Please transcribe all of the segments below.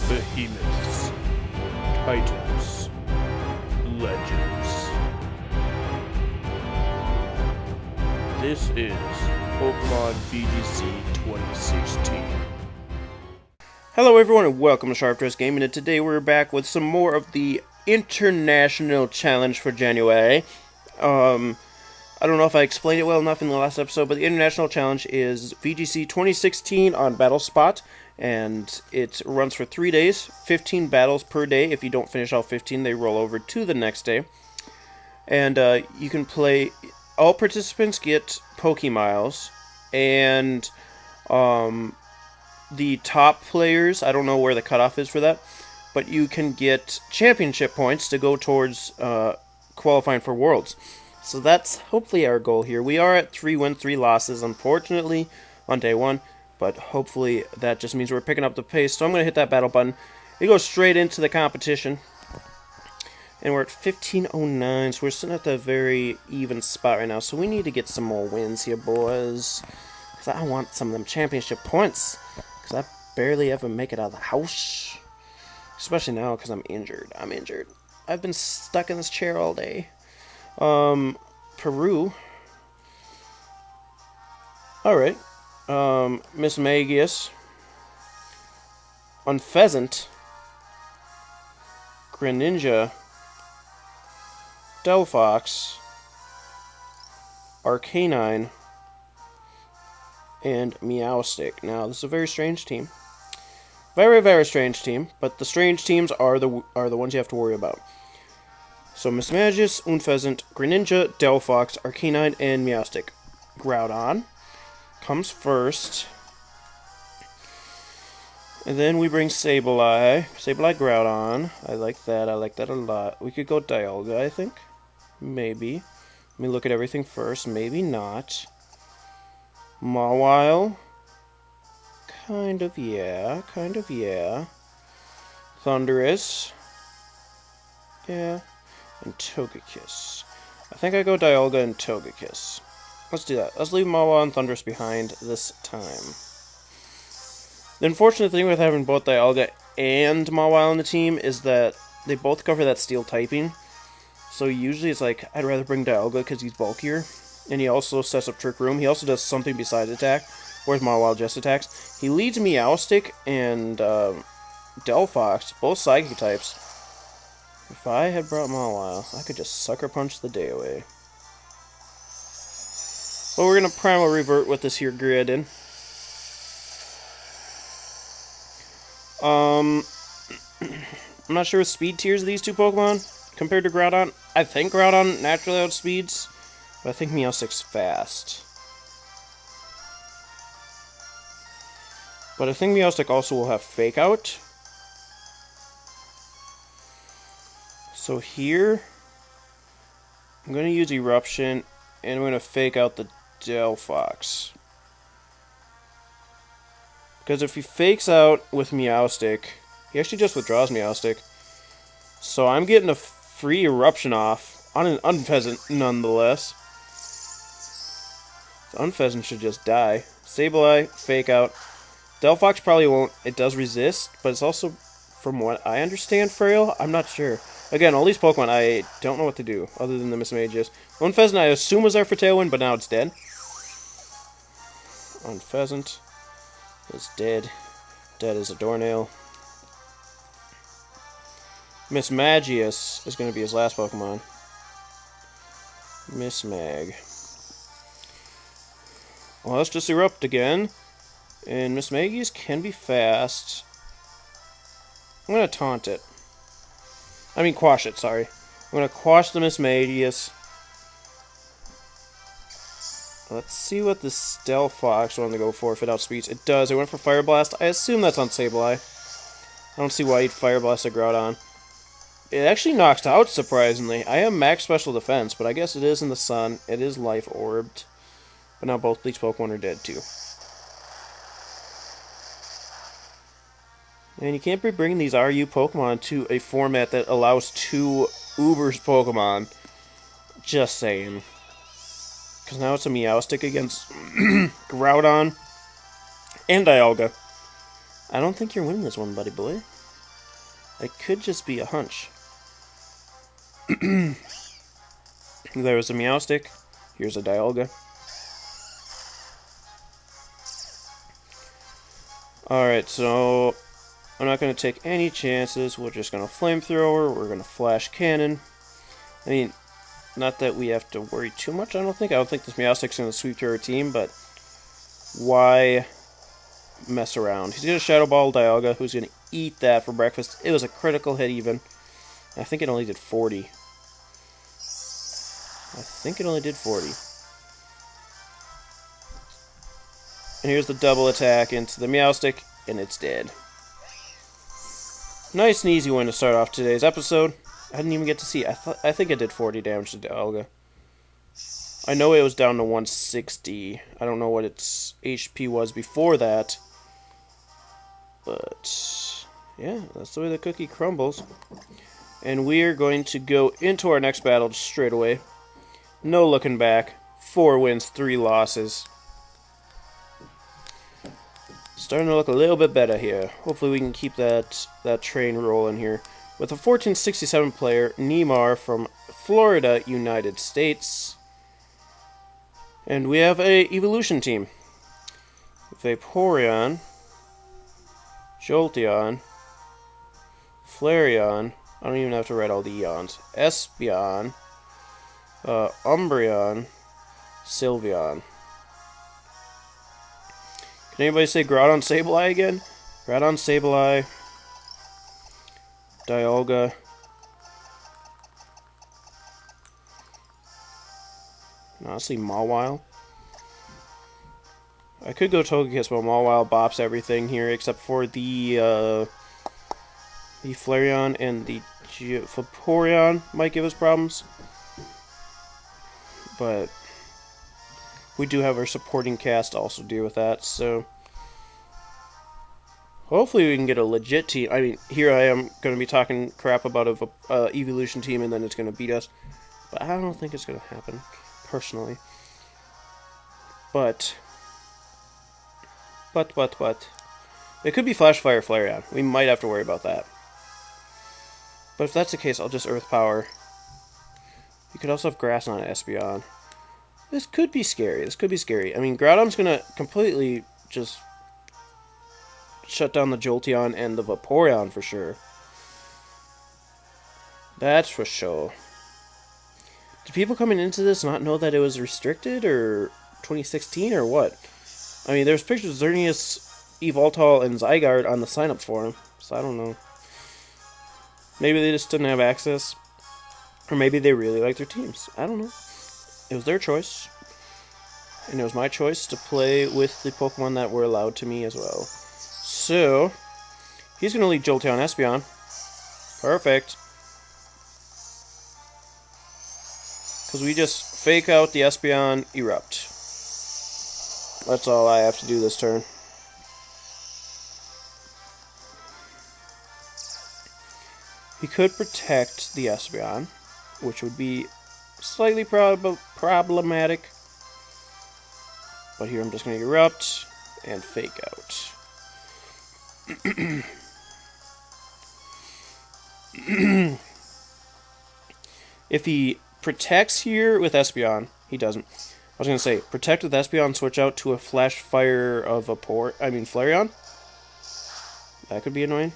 Behemoths, Titans, Legends. This is Pokemon VGC 2016. Hello everyone and welcome to Sharpdress Gaming, and today we're back with some more of the International Challenge for January. I don't know if I explained it well enough in the last episode, but the International Challenge is VGC 2016 on BattleSpot, and it runs for 3 days, 15 battles per day. If you don't finish all 15, they roll over to the next day. And you can play, all participants get Pokemiles, and the top players, I don't know where the cutoff is for that, but you can get championship points to go towards qualifying for Worlds. So that's hopefully our goal here. We are at 3 wins, 3 losses, unfortunately, on day 1. But hopefully that just means we're picking up the pace. So I'm going to hit that battle button. We go straight into the competition. And we're at 1509, so we're sitting at a very even spot right now. So we need to get some more wins here, boys. Because I want some of them championship points. Because I barely ever make it out of the house. Especially now because I'm injured. I've been stuck in this chair all day. Peru. Alright. Mismagius. Unpheasant. Greninja. Delphox. Arcanine. And Meowstic. Now, this is a very strange team. Very, very strange team. But the strange teams are the ones you have to worry about. So, Mismagius, Unpheasant, Greninja, Delphox, Arcanine, and Meowstic. Groudon comes first. And then we bring Sableye. Sableye, Groudon. I like that a lot. We could go Dialga, I think. Maybe. Let me look at everything first. Maybe not. Mawile. Kind of, yeah. Thundurus. Yeah. And Togekiss. I think I go Dialga and Togekiss. Let's do that. Let's leave Mawile and Thundurus behind this time. The unfortunate thing with having both Dialga and Mawile on the team is that they both cover that steel typing. So usually it's like, I'd rather bring Dialga because he's bulkier. And he also sets up Trick Room. He also does something besides attack, whereas Mawile just attacks. He leads Meowstic and Delphox, both Psychic types. If I had brought Mawile, I could just Sucker Punch the day away. But we're going to Primal Revert with this here Greedent. I'm not sure what speed tiers of these two Pokemon compared to Groudon. I think Groudon naturally outspeeds, but I think Meowstic's fast. But I think Meowstic also will have Fake Out. So here, I'm going to use Eruption, and I'm going to Fake Out the Delphox. Because if he fakes out with Meowstic, he actually just withdraws Meowstic. So I'm getting a free Eruption off on an Unpheasant nonetheless. The Unpheasant should just die. Sableye, Fake Out. Delphox probably won't. It does resist, but it's also, from what I understand, frail. I'm not sure. Again, all these Pokemon, I don't know what to do, other than the Mismagius. Unpheasant, I assume, was there for Tailwind, but now it's dead. Unpheasant is dead. Dead as a doornail. Mismagius is going to be his last Pokemon. Mismag. Well, let's just Erupt again. And Mismagius can be fast. I'm going to taunt it. Quash it, sorry. I'm going to quash the Mismagius. Let's see what the Delphox wanted to go for if it outspeeds. It does. It went for Fire Blast. I assume that's on Sableye. I don't see why he'd Fire Blast a Groudon. It actually knocks out, surprisingly. I have max special defense, but I guess it is in the sun. It is Life Orbed. But now both these Pokemon are dead, too. And you can't be bringing these RU Pokemon to a format that allows 2 Ubers Pokemon. Just saying. Because now it's a Meowstic against Groudon and Dialga. I don't think you're winning this one, buddy boy. It could just be a hunch. There was a Meowstic. Here's a Dialga. Alright, so I'm not going to take any chances. We're just going to Flamethrower. We're going to Flash Cannon. I mean, not that we have to worry too much, I don't think. I don't think this Meowstic's going to sweep through our team, but why mess around? He's going to Shadow Ball Dialga, who's going to eat that for breakfast. It was a critical hit even. I think it only did 40. I think it only did 40. And here's the double attack into the Meowstic, and it's dead. Nice and easy win to start off today's episode. I didn't even get to see. I think it did 40 damage to Dialga. I know it was down to 160. I don't know what its HP was before that. But yeah, that's the way the cookie crumbles. And we're going to go into our next battle just straight away. No looking back. 4 wins, 3 losses. Starting to look a little bit better here. Hopefully we can keep that train rolling here. With a 1467 player, Neymar from Florida, United States. And we have a evolution team. Vaporeon, Jolteon, Flareon, I don't even have to write all the Eons, Espeon, Umbreon, Sylveon. Can anybody say Groudon Sableye again? Groudon Sableye, Dialga, and honestly Mawile. I could go Togekiss, but Mawile bops everything here except for the Flareon and the Vaporeon might give us problems. But we do have our supporting cast to also deal with that, so hopefully we can get a legit team. I mean, here I am going to be talking crap about a evolution team and then it's going to beat us. But I don't think it's going to happen, personally. But. It could be Flash Fire Flareon. We might have to worry about that. But if that's the case, I'll just Earth Power. You could also have Grass on Espeon. This could be scary. I mean, Groudon's going to completely just shut down the Jolteon and the Vaporeon for sure. That's for sure. Do people coming into this not know that it was restricted or 2016 or what? I mean, there's pictures of Xerneas, Yveltal, and Zygarde on the sign-up form, so I don't know. Maybe they just didn't have access, or maybe they really like their teams. I don't know. It was their choice, and it was my choice to play with the Pokemon that were allowed to me as well. So, he's going to lead Jolteon Espeon. Perfect. Because we just fake out the Espeon Erupt. That's all I have to do this turn. He could protect the Espeon, which would be slightly problematic. But here I'm just going to Erupt and fake out. If he protects here with Espeon, he doesn't. I was going to say, protect with Espeon, switch out to a Flash Fire of Flareon. That could be annoying.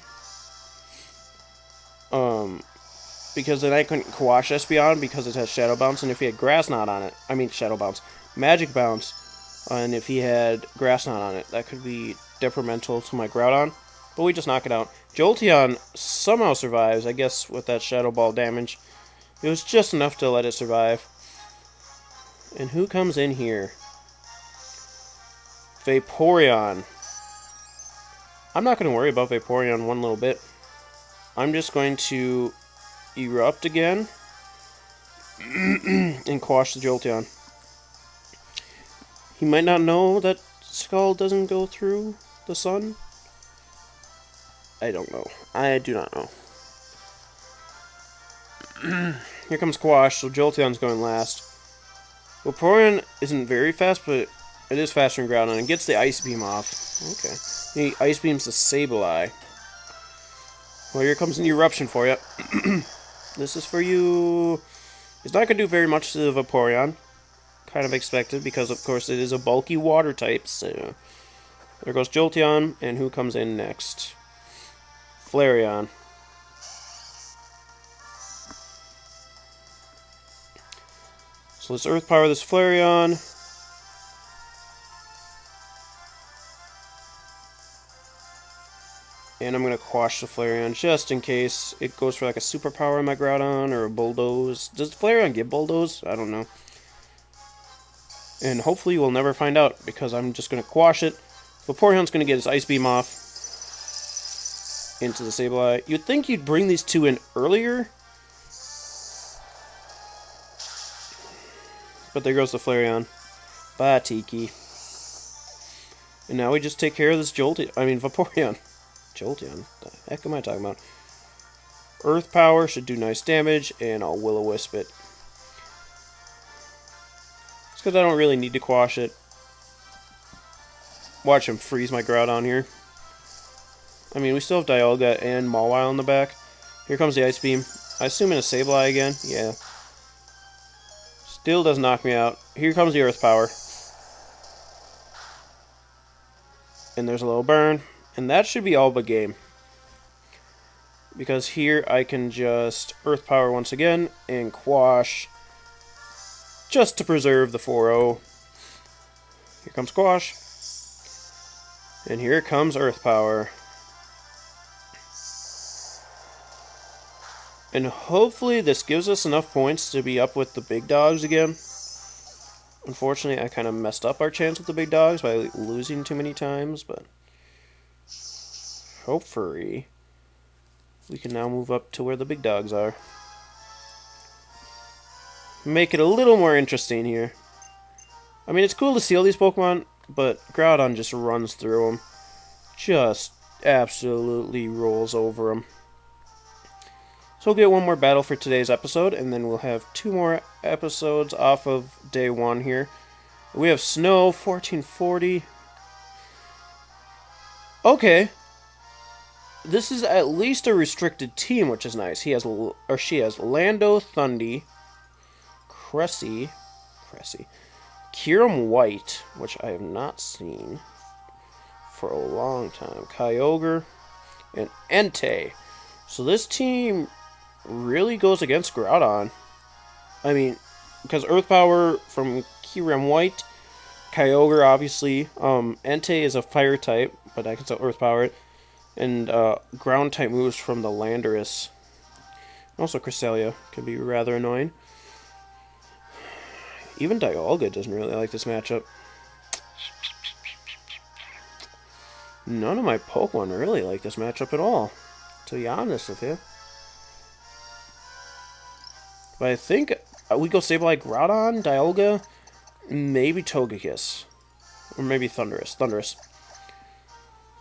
Because then I couldn't Quash Espeon because it has Shadow Bounce, and if he had Grass Knot on it, Shadow Bounce, Magic Bounce, and if he had Grass Knot on it, that could be detrimental to my Groudon. But we just knock it out. Jolteon somehow survives, I guess, with that Shadow Ball damage. It was just enough to let it survive. And who comes in here? Vaporeon. I'm not going to worry about Vaporeon one little bit. I'm just going to Erupt again and Quash the Jolteon. He might not know that Skull doesn't go through the sun. I don't know. I do not know. Here comes Quash, so Jolteon's going last. Vaporeon isn't very fast, but it is faster than Groudon, and gets the Ice Beam off. Okay. He Ice Beams the Sableye. Well, here comes an eruption for you. This is for you. It's not going to do very much to the Vaporeon. Kind of expected, because of course it is a bulky water type, so... There goes Jolteon, and who comes in next? Flareon. So let's Earth Power this Flareon. And I'm going to quash the Flareon just in case it goes for like a superpower on my Groudon or a Bulldoze. Does Flareon get Bulldoze? I don't know. And hopefully we'll never find out, because I'm just going to quash it. Vaporeon's going to get his Ice Beam off into the Sableye. You'd think you'd bring these two in earlier. But there goes the Flareon. Bye, Tiki. And now we just take care of this Vaporeon. Jolteon? What the heck am I talking about? Earth Power should do nice damage, and I'll Will-O-Wisp it. It's because I don't really need to quash it. Watch him freeze my Groudon here. I mean, we still have Dialga and Mawile in the back. Here comes the Ice Beam. I assume in a Sableye again? Yeah. Still does knock me out. Here comes the Earth Power. And there's a little burn. And that should be all but game. Because here I can just Earth Power once again and quash. Just to preserve the 4-0. Here comes Quash. And here comes Earth Power. And hopefully this gives us enough points to be up with the big dogs again. Unfortunately, I kind of messed up our chance with the big dogs by losing too many times, but hopefully we can now move up to where the big dogs are. Make it a little more interesting here. I mean, it's cool to see all these Pokemon, but Groudon just runs through them. Just absolutely rolls over them. So we'll get one more battle for today's episode, and then we'll have 2 more episodes off of day 1 here. We have Snow, 1440. Okay. This is at least a restricted team, which is nice. She has Lando, Thundy, Cressy, Kyurem White, which I have not seen for a long time, Kyogre, and Entei. So this team really goes against Groudon. I mean, because Earth Power from Kyurem White, Kyogre obviously, Entei is a Fire type, but I can still Earth Power it, and Ground type moves from the Landorus. Also Cresselia can be rather annoying. Even Dialga doesn't really like this matchup. None of my Pokemon really like this matchup at all, to be honest with you. But I think we go Sableye, Groudon, Dialga, maybe Togekiss. Or maybe Thundurus.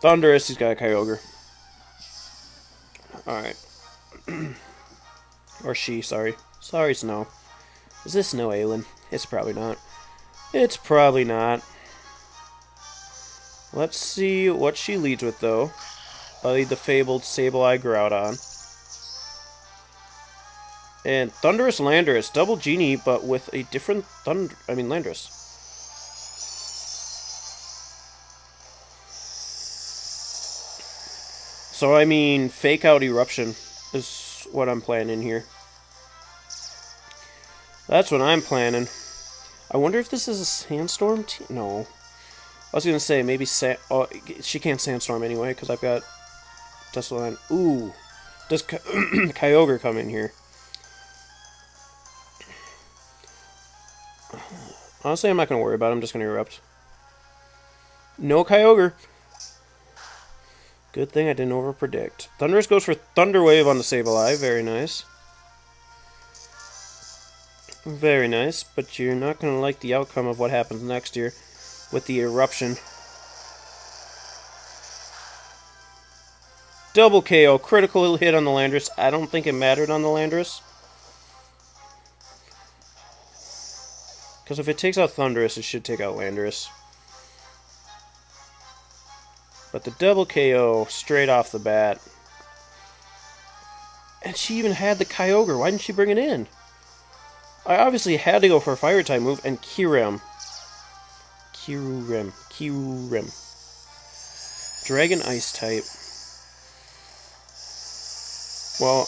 Thundurus, he's got a Kyogre. Alright. Or she, sorry. Sorry, Snow. Is this Snow Ailin? It's probably not. It's probably not. Let's see what she leads with, though. I'll lead the fabled Sableye Groudon. And Thundurus Landorus. Double Genie, but with a different Landorus. So, I mean, fake out Eruption is what I'm planning here. That's what I'm planning. I wonder if this is a Sandstorm team? No. I was going to say, maybe she can't Sandstorm anyway, because I've got Teslaline. Ooh. Does Kyogre come in here? Honestly, I'm not going to worry about it. I'm just going to Erupt. No Kyogre. Good thing I didn't overpredict. Thundurus goes for Thunder Wave on the Sableye. Very nice. Very nice, but you're not going to like the outcome of what happens next here with the Eruption. Double KO, critical hit on the Landorus. I don't think it mattered on the Landorus. Because if it takes out Thundurus, it should take out Landorus. But the double KO straight off the bat. And she even had the Kyogre. Why didn't she bring it in? I obviously had to go for a fire type move, and Kyurem. Dragon Ice type. Well,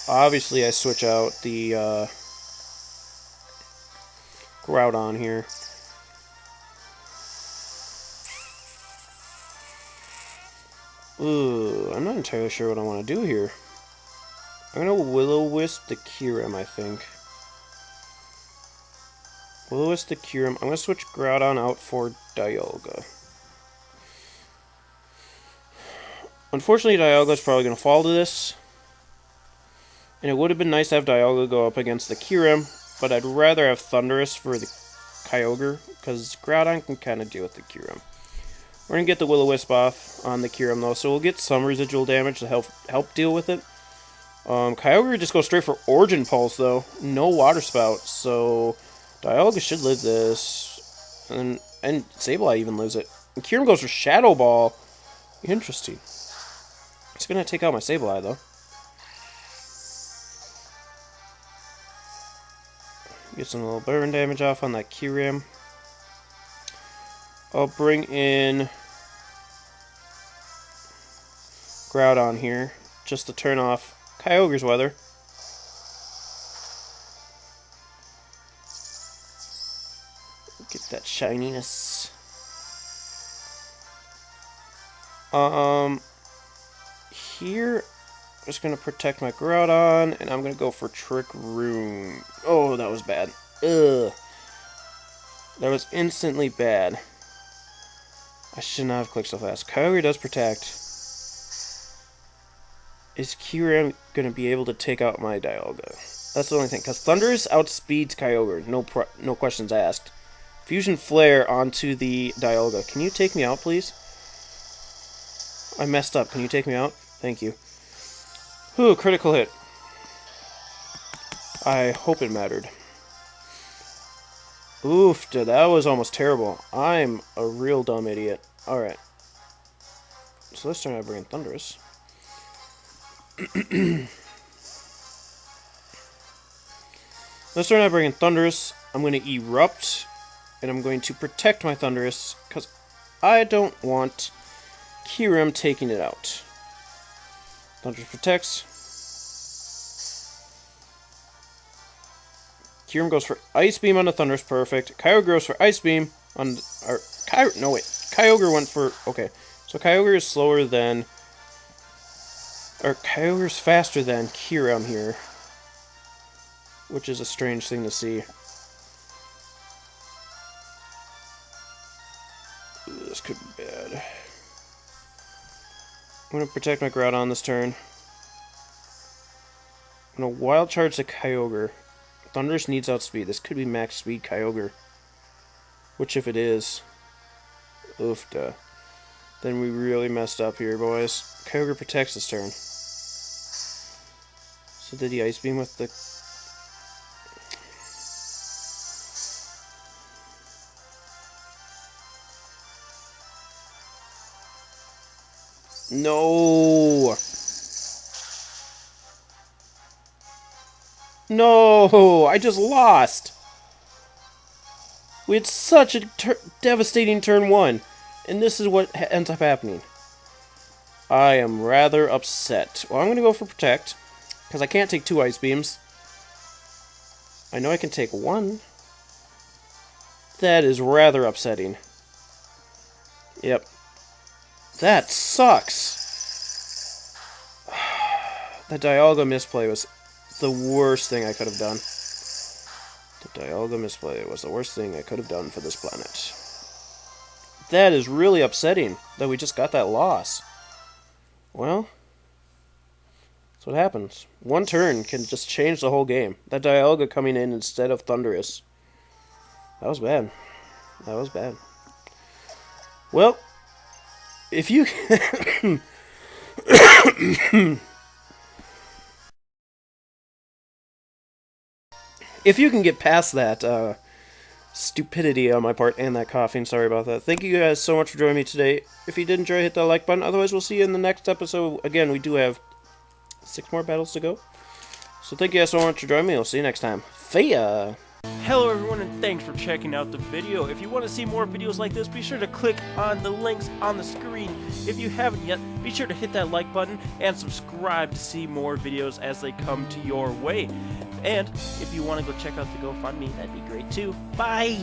obviously I switch out the Groudon here. Ooh, I'm not entirely sure what I want to do here. I'm going to Will-O-Wisp the Kyurem, I think. Will-O-Wisp the Kyurem. I'm going to switch Groudon out for Dialga. Unfortunately, Dialga is probably going to fall to this. And it would have been nice to have Dialga go up against the Kyurem, but I'd rather have Thundurus for the Kyogre, because Groudon can kind of deal with the Kyurem. We're going to get the Will-O-Wisp off on the Kyurem, though, so we'll get some residual damage to help deal with it. Kyogre just goes straight for Origin Pulse, though. No Water Spout, so Dialga should live this. And Sableye even lives it. And Kyurem goes for Shadow Ball. Interesting. It's going to take out my Sableye, though. Get some little burn damage off on that Kyurem. I'll bring in Groudon here, just to turn off Kyogre's weather. Get that shininess. Here, I'm just going to protect my Groudon, and I'm going to go for Trick Room. Oh, that was bad. Ugh. That was instantly bad. I should not have clicked so fast. Kyogre does protect. Is Kyurem going to be able to take out my Dialga? That's the only thing. Because Thundurus outspeeds Kyogre. No questions asked. Fusion Flare onto the Dialga. Can you take me out, please? I messed up. Can you take me out? Thank you. Ooh, critical hit. I hope it mattered. Oof, dude, that was almost terrible. I'm a real dumb idiot. Alright. So this turn I bring in Thundurus. This turn I bring in Thundurus. I'm going to Erupt. And I'm going to protect my Thundurus. Because I don't want Kyurem taking it out. Thundurus protects. Kyurem goes for Ice Beam on the Thundurus, perfect. Kyogre goes for Ice Beam on... Kyogre went for... Okay, so Kyogre is slower than... Or Kyogre's faster than Kyurem here. Which is a strange thing to see. Ooh, this could be bad. I'm going to protect my Groudon this turn. I'm going to Wild Charge the Kyogre. Thundurus needs outspeed. This could be max speed Kyogre. Which if it is... Oof, duh. Then we really messed up here, boys. Kyogre protects this turn. So did he Ice Beam with the... No! No! I just lost! We had such a devastating turn one, and this is what ends up happening. I am rather upset. Well, I'm going to go for Protect, because I can't take 2 Ice Beams. I know I can take 1. That is rather upsetting. Yep. That sucks! The Dialga misplay was the worst thing I could have done. The Dialga misplay was the worst thing I could have done for this planet. That is really upsetting that we just got that loss. Well, that's what happens. One turn can just change the whole game. That Dialga coming in instead of Thundurus. That was bad. That was bad. Well, if you... If you can get past that stupidity on my part and that coughing, sorry about that. Thank you guys so much for joining me today. If you did enjoy, hit that like button. Otherwise, we'll see you in the next episode. Again, we do have 6 more battles to go. So thank you guys so much for joining me. We'll see you next time. See ya! Hello everyone, and thanks for checking out the video. If you want to see more videos like this, be sure to click on the links on the screen. If you haven't yet, be sure to hit that like button and subscribe to see more videos as they come to your way. And if you want to go check out the GoFundMe, that'd be great too. Bye!